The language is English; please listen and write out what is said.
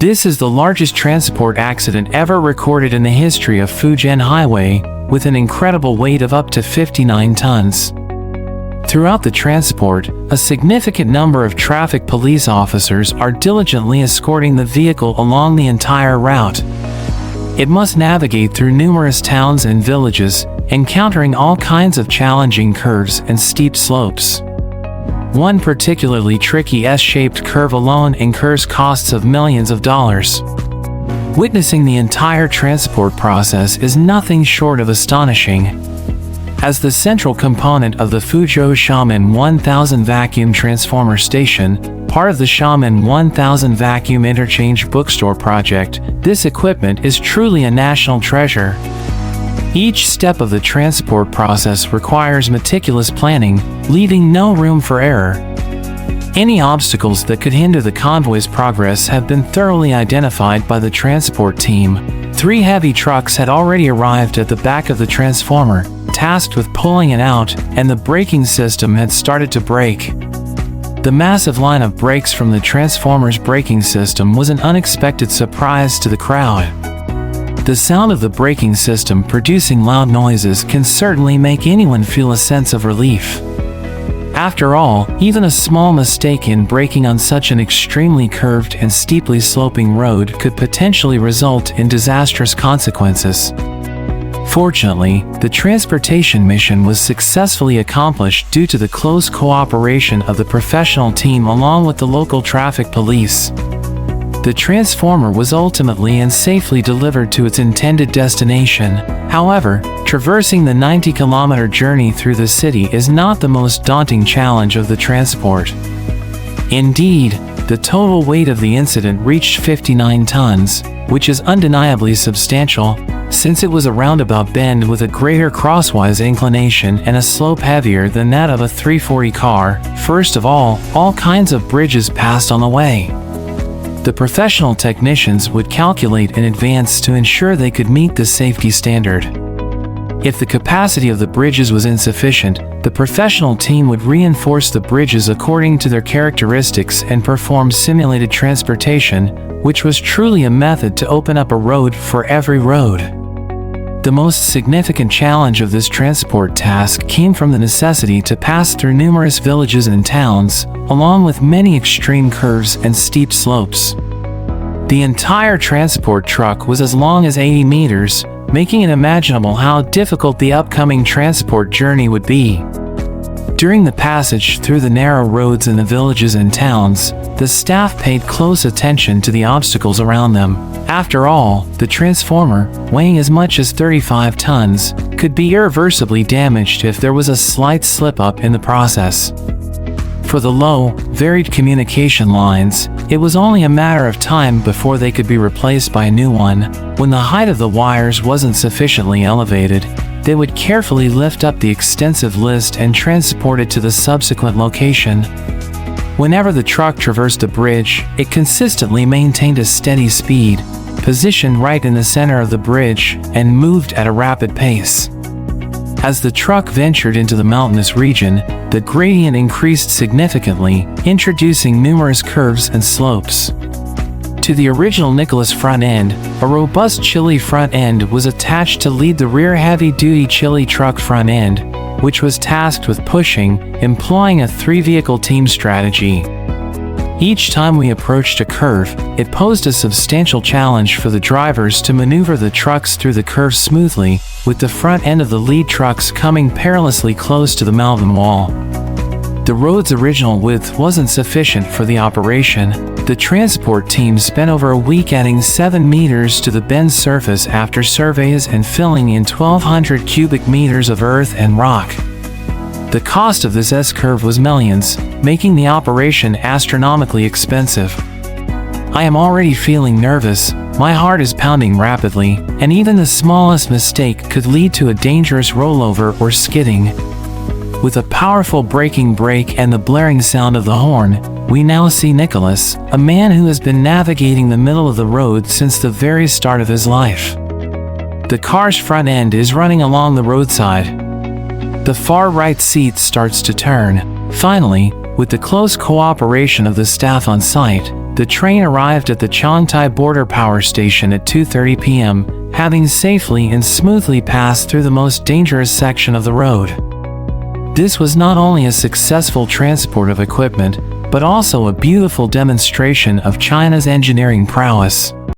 This is the largest transport accident ever recorded in the history of Fujian Highway, with an incredible weight of up to 59 tons. Throughout the transport, a significant number of traffic police officers are diligently escorting the vehicle along the entire route. It must navigate through numerous towns and villages, encountering all kinds of challenging curves and steep slopes. One particularly tricky S-shaped curve alone incurs costs of millions of dollars. Witnessing the entire transport process is nothing short of astonishing. As the central component of the Fuzhou Xiamen 1000 vacuum transformer station, part of the Xiamen 1000 vacuum interchange bookstore project, this equipment is truly a national treasure. Each step of the transport process requires meticulous planning, leaving no room for error. Any obstacles that could hinder the convoy's progress have been thoroughly identified by the transport team. 3 heavy trucks had already arrived at the back of the transformer, tasked with pulling it out, and the braking system had started to brake. The massive line of brakes from the transformer's braking system was an unexpected surprise to the crowd. The sound of the braking system producing loud noises can certainly make anyone feel a sense of relief. After all, even a small mistake in braking on such an extremely curved and steeply sloping road could potentially result in disastrous consequences. Fortunately, the transportation mission was successfully accomplished due to the close cooperation of the professional team along with the local traffic police. The transformer was ultimately and safely delivered to its intended destination. However, traversing the 90-kilometer journey through the city is not the most daunting challenge of the transport. Indeed, the total weight of the incident reached 59 tons, which is undeniably substantial, since it was a roundabout bend with a greater crosswise inclination and a slope heavier than that of a 340 car. First of all kinds of bridges passed on the way. The professional technicians would calculate in advance to ensure they could meet the safety standard. If the capacity of the bridges was insufficient, the professional team would reinforce the bridges according to their characteristics and perform simulated transportation, which was truly a method to open up a road for every road. The most significant challenge of this transport task came from the necessity to pass through numerous villages and towns, along with many extreme curves and steep slopes. The entire transport truck was as long as 80 meters, making it imaginable how difficult the upcoming transport journey would be. During the passage through the narrow roads in the villages and towns, the staff paid close attention to the obstacles around them. After all, the transformer, weighing as much as 35 tons, could be irreversibly damaged if there was a slight slip-up in the process. For the low, varied communication lines, it was only a matter of time before they could be replaced by a new one. When the height of the wires wasn't sufficiently elevated, they would carefully lift up the extensive list and transport it to the subsequent location. Whenever the truck traversed a bridge, it consistently maintained a steady speed, positioned right in the center of the bridge, and moved at a rapid pace. As the truck ventured into the mountainous region, the gradient increased significantly, introducing numerous curves and slopes. To the original Nicholas front end, a robust Chile front end was attached to lead the rear heavy-duty Chile truck front end, which was tasked with pushing, employing a 3-vehicle team strategy. Each time we approached a curve, it posed a substantial challenge for the drivers to maneuver the trucks through the curve smoothly, with the front end of the lead trucks coming perilously close to the mountain wall. The road's original width wasn't sufficient for the operation. The transport team spent over a week adding 7 meters to the bend's surface after surveys and filling in 1,200 cubic meters of earth and rock. The cost of this S-curve was millions, making the operation astronomically expensive. I am already feeling nervous, my heart is pounding rapidly, and even the smallest mistake could lead to a dangerous rollover or skidding. With a powerful braking brake and the blaring sound of the horn, we now see Nicholas, a man who has been navigating the middle of the road since the very start of his life. The car's front end is running along the roadside. The far right seat starts to turn. Finally, with the close cooperation of the staff on site, The train arrived at the Changtai border power station at 2:30 p.m., having safely and smoothly passed through the most dangerous section of the road. This was not only a successful transport of equipment, but also a beautiful demonstration of China's engineering prowess.